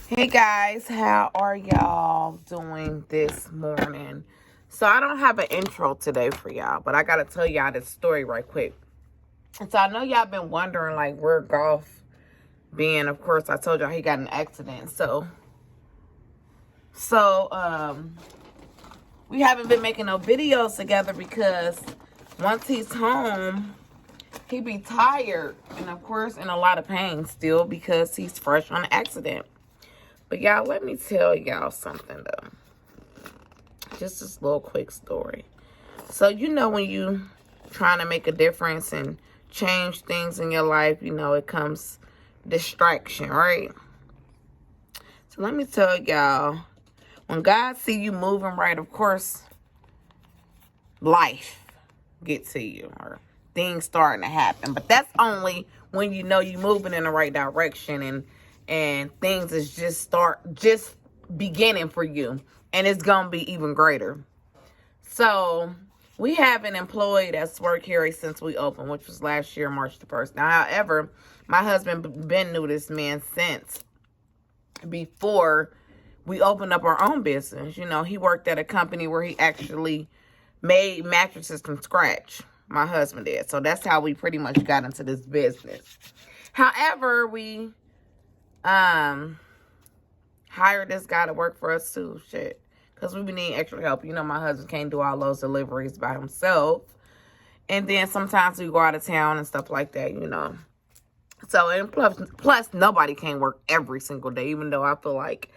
Hey guys, how are y'all doing this morning? So I don't have an intro today for y'all, but I gotta tell y'all this story right quick. And so I know y'all been wondering like where Golf being. Of course, I told y'all he got in an accident. So we haven't been making no videos together because once he's home, he be tired and of course in a lot of pain still because he's fresh on the accident. But y'all, let me tell y'all something though. Just this little quick story. So, when you trying to make a difference and change things in your life, it comes distraction, right? So let me tell y'all, when God see you moving right, of course, life get to you or things starting to happen. But that's only when you know you're moving in the right direction and things is just beginning for you, and it's gonna be even greater. So we have an employee that's worked here since we opened, which was last year, March the 1st. Now, however, my husband been knew this man since before we opened up our own business. He worked at a company where he actually made mattresses from scratch. My husband did. So that's how we pretty much got into this business. However, we hired this guy to work for us too. Shit. Because we need extra help. My husband can't do all those deliveries by himself. And then sometimes we go out of town and stuff like that, So, and plus nobody can work every single day, even though I feel like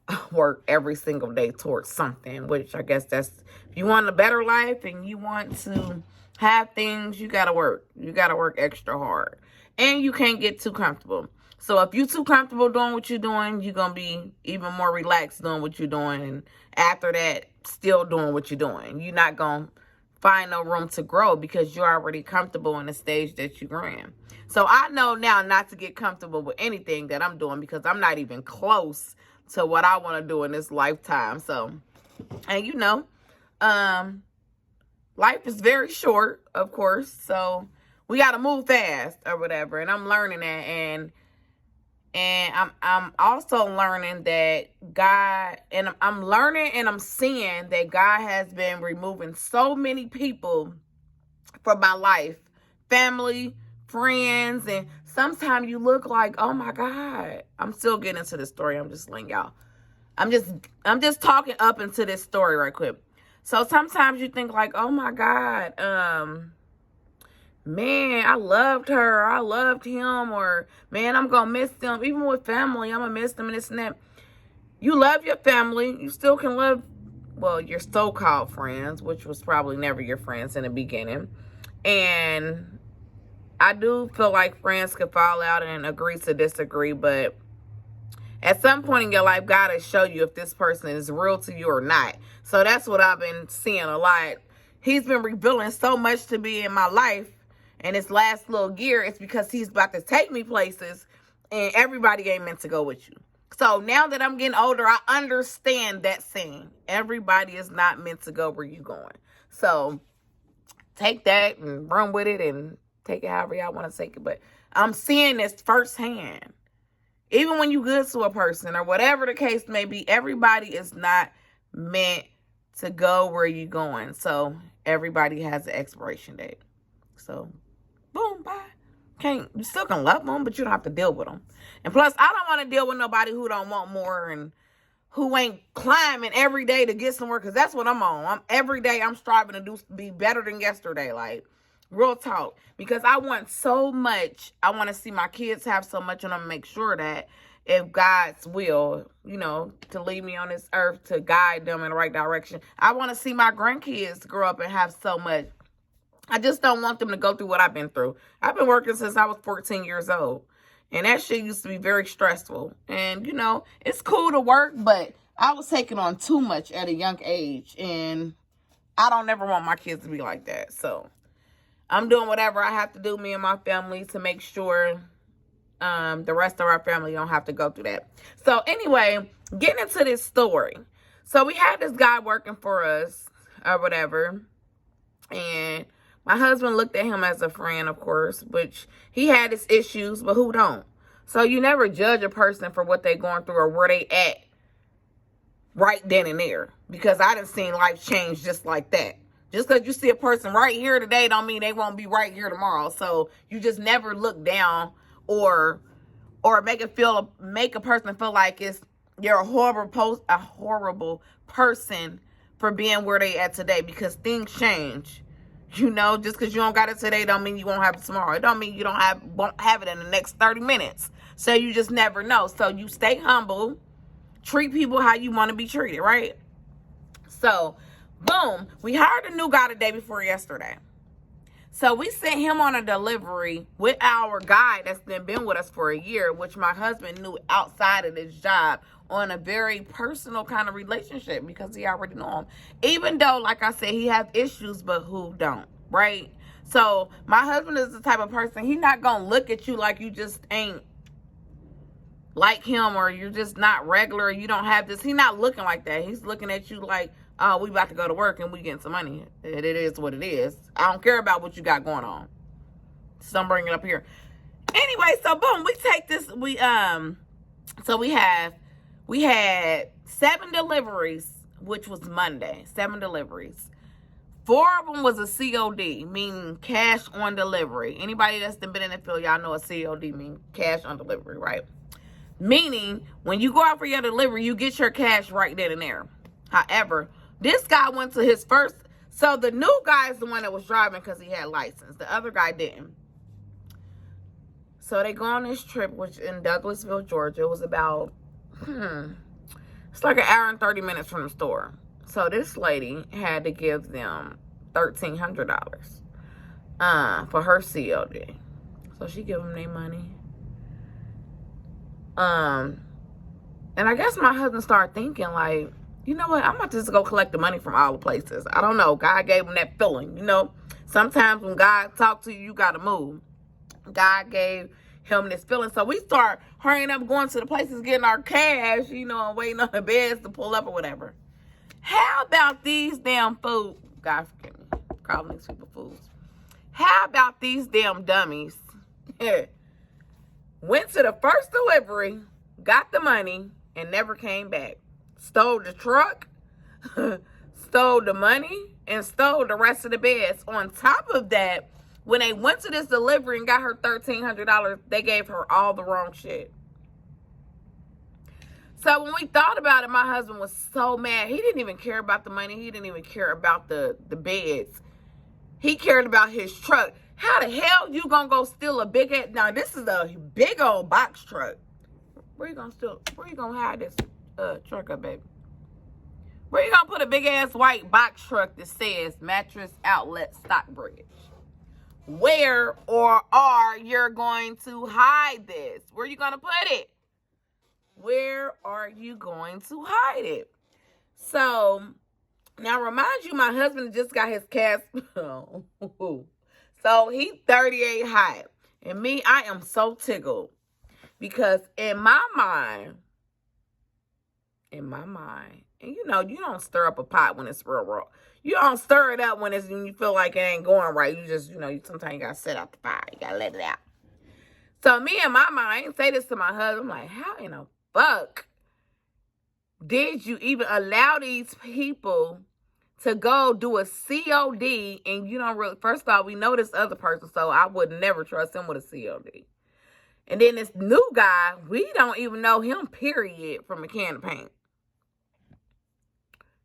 I work every single day towards something, which I guess that's, if you want a better life and you want to have things, you got to work. You got to work extra hard. And you can't get too comfortable. So if you're too comfortable doing what you're doing, you're going to be even more relaxed doing what you're doing. And after that, still doing what you're doing. You're not going to find no room to grow because you're already comfortable in the stage that you're in. So I know now not to get comfortable with anything that I'm doing because I'm not even close to what I want to do in this lifetime. So, and life is very short, of course. So we got to move fast or whatever. And I'm learning that. And I'm also learning that God, and I'm learning and I'm seeing that God has been removing so many people from my life, family, friends, and sometimes you look like, oh my God. I'm still getting into this story. I'm just letting y'all. I'm just talking up into this story right quick. So sometimes you think like, oh my God, man, I loved her, I loved him, or man, I'm gonna miss them. Even with family, I'm gonna miss them and this and that. You love your family, you still can love, well, your so-called friends, which was probably never your friends in the beginning. And I do feel like friends could fall out and agree to disagree, but at some point in your life, God will show you if this person is real to you or not. So that's what I've been seeing a lot. He's been revealing so much to me in my life. And this last little year, it's because he's about to take me places. And everybody ain't meant to go with you. So now that I'm getting older, I understand that saying. Everybody is not meant to go where you're going. So take that and run with it and take it however y'all want to take it. But I'm seeing this firsthand. Even when you good to a person or whatever the case may be, everybody is not meant to go where you're going. So everybody has an expiration date. So boom, bye. You still can love them, but you don't have to deal with them. And plus, I don't want to deal with nobody who don't want more and who ain't climbing every day to get somewhere, because that's what I'm on. Every day I'm striving to be better than yesterday. Like, real talk. Because I want so much. I want to see my kids have so much, and I'm going to make sure that if God's will, to leave me on this earth to guide them in the right direction, I want to see my grandkids grow up and have so much. I just don't want them to go through what I've been through. I've been working since I was 14 years old. And that shit used to be very stressful. And, it's cool to work, but I was taking on too much at a young age. And I don't ever want my kids to be like that. So I'm doing whatever I have to do, me and my family, to make sure the rest of our family don't have to go through that. So anyway, getting into this story. So we had this guy working for us or whatever. And my husband looked at him as a friend, of course, which he had his issues, but who don't? So you never judge a person for what they're going through or where they at right then and there. Because I done seen life change just like that. Just because you see a person right here today don't mean they won't be right here tomorrow. So you just never look down or make a person feel like you're a horrible person for being where they at today, because things change. You know, just because you don't got it today don't mean you won't have it tomorrow. It don't mean you won't have it in the next 30 minutes. So you just never know. So you stay humble. Treat people how you want to be treated, right? So, boom. We hired a new guy the day before yesterday. So we sent him on a delivery with our guy that's been with us for a year, which my husband knew outside of this job, on a very personal kind of relationship because he already knew him. Even though, like I said, he has issues, but who don't, right? So my husband is the type of person, he's not going to look at you like you just ain't like him or you're just not regular. You don't have this. He's not looking like that. He's looking at you like, oh, we about to go to work and we getting some money. It is what it is. I don't care about what you got going on. So I'm bringing it up here. Anyway, so boom, we take this. So we had 7 deliveries, which was Monday. 7 deliveries. 4 of them was a COD, meaning cash on delivery. Anybody that's been in the field, y'all know a COD means cash on delivery, right? Meaning, when you go out for your delivery, you get your cash right then and there. However, this guy went to his first. So the new guy is the one that was driving because he had license. The other guy didn't. So they go on this trip, which in Douglasville, Georgia. It was about, it's like an hour and 30 minutes from the store. So this lady had to give them $1,300 for her COD. So she gave them their money. And I guess my husband started thinking, like, you know what? I'm about to just go collect the money from all the places. I don't know. God gave him that feeling, you know. Sometimes when God talks to you, you got to move. God gave him this feeling. So we start hurrying up, going to the places, getting our cash, you know, and waiting on the beds to pull up or whatever. How about these damn fools? God forgive me. Calling these people fools. How about these damn dummies? Went to the first delivery, got the money, and never came back. Stole the truck, stole the money, and stole the rest of the beds. On top of that, when they went to this delivery and got her $1,300, they gave her all the wrong shit. So when we thought about it, my husband was so mad. He didn't even care about the money. He didn't even care about the beds. He cared about his truck. How the hell you gonna go steal a big ass? Now this is a big old box truck. Where you gonna hide this truck up, baby? Where you gonna put a big ass white box truck that says Mattress Outlet Stockbridge? Where or are you going to hide this? Where are you gonna put it? Where are you going to hide it? So now remind you, my husband just got his cash. So he 38 hot. And me, I am so tickled. Because in my mind, and you know, you don't stir up a pot when it's real raw. You don't stir it up when you feel like it ain't going right. You just, you know, sometimes you got to set out the fire. You got to let it out. So me in my mind, I didn't say this to my husband. I'm like, how in the fuck did you even allow these people to go do a COD and you don't really, first of all, we know this other person, so I would never trust him with a COD. And then this new guy, we don't even know him, period, from a can of paint.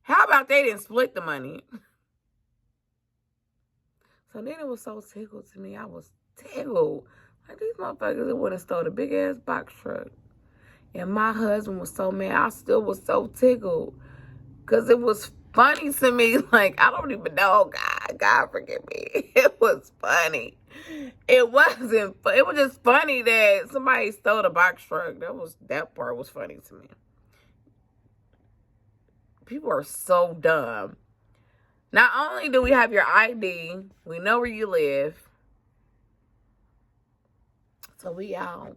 How about they didn't split the money? So then it was so tickled to me. I was tickled. Like, these motherfuckers, it would have stole a big-ass box truck. And my husband was so mad. I still was so tickled. Because it was funny to me. Like, I don't even know. God forgive me. It was funny. It wasn't. It was just funny that somebody stole the box truck. That part was funny to me. People are so dumb. Not only do we have your ID, we know where you live. So we out.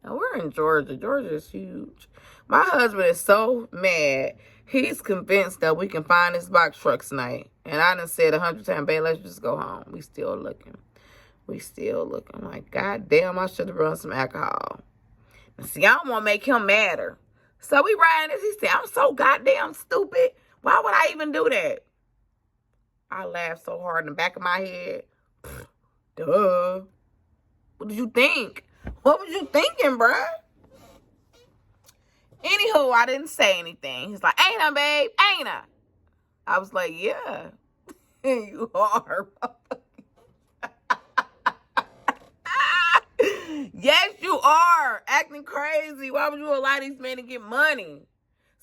Now we're in Georgia. Georgia is huge. My husband is so mad. He's convinced that we can find this box truck tonight. And I done said 100 times, babe, let's just go home. We still looking. Like, God damn, I should have run some alcohol. See, I don't want to make him madder. So we riding this. He said, I'm so goddamn stupid. Why would I even do that? I laughed so hard in the back of my head. Duh. What did you think? What was you thinking, bruh? Anywho, I didn't say anything. He's like, ain't I, babe? Ain't I? I was like, yeah. You are. Yes, you are. Acting crazy. Why would you allow these men to get money?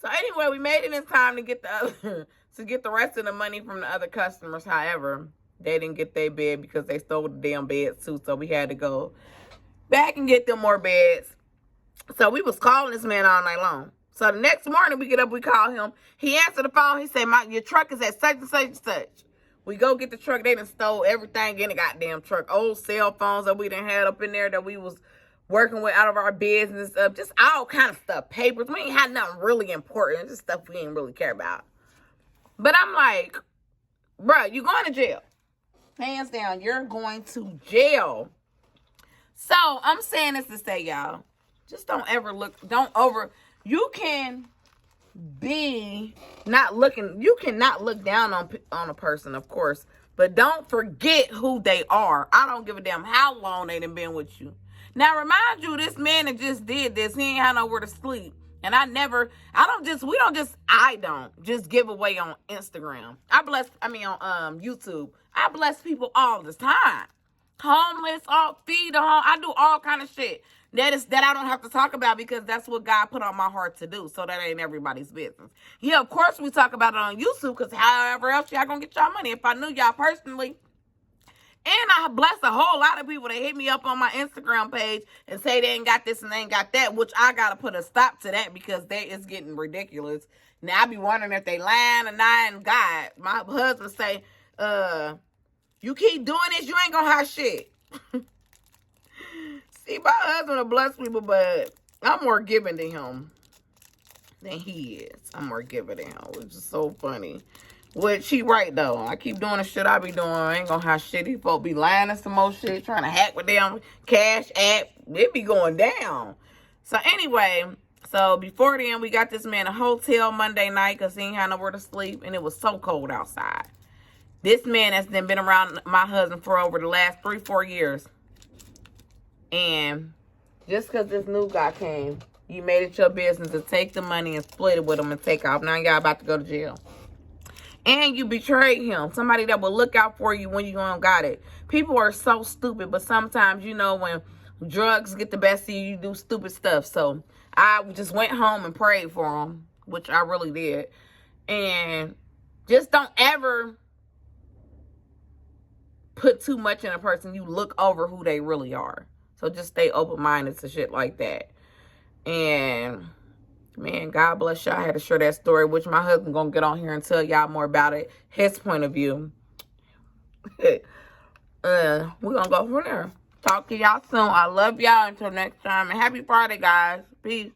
So anyway, we made it in time to get the rest of the money from the other customers. However, they didn't get their bed because they stole the damn beds too. So we had to go back and get them more beds. So we was calling this man all night long. So the next morning we get up, we call him. He answered the phone. He said, your truck is at such and such and such. We go get the truck. They done stole everything in the goddamn truck. Old cell phones that we done had up in there that we was working with out of our business. Just all kind of stuff. Papers. We ain't had nothing really important. Just stuff we didn't really care about. But I'm like, bro, you going to jail. Hands down, you're going to jail. So I'm saying this to say, y'all, just don't you can be not looking, you cannot look down on a person, of course, but don't forget who they are. I don't give a damn how long they done been with you. Now, remind you, this man that just did this, he ain't had nowhere to sleep. And I don't just give away on Instagram. On YouTube. I bless people all the time. Homeless, feed the home. I do all kind of shit. That I don't have to talk about because that's what God put on my heart to do. So that ain't everybody's business. Yeah, of course we talk about it on YouTube because however else y'all gonna get y'all money. If I knew y'all personally. And I bless a whole lot of people that hit me up on my Instagram page and say they ain't got this and they ain't got that, which I got to put a stop to that because it's getting ridiculous. Now, I be wondering if they lying or not. And God, my husband say, you keep doing this, you ain't going to have shit. See, my husband will bless people, but I'm more giving to him than he is. I'm more giving to him, which is so funny. Which he right though. I keep doing the shit I be doing. I ain't gonna have shit. These folks be lying and some more shit, trying to hack with them Cash App. It be going down. So anyway, so before then, we got this man a hotel Monday night because he ain't had nowhere to sleep and it was so cold outside. This man has been around my husband for over the last 3-4 years. And just because this new guy came, you made it your business to take the money and split it with him and take off. Now y'all about to go to jail. And you betrayed him. Somebody that will look out for you when you don't got it. People are so stupid, but sometimes, when drugs get the best of you, you do stupid stuff. So I just went home and prayed for him, which I really did. And just don't ever put too much in a person. You look over who they really are. So just stay open-minded to shit like that. And man, God bless y'all. I had to share that story, which my husband gonna get on here and tell y'all more about it, his point of view. We're gonna go from there. Talk to y'all soon. I love y'all. Until next time. And happy Friday, guys. Peace.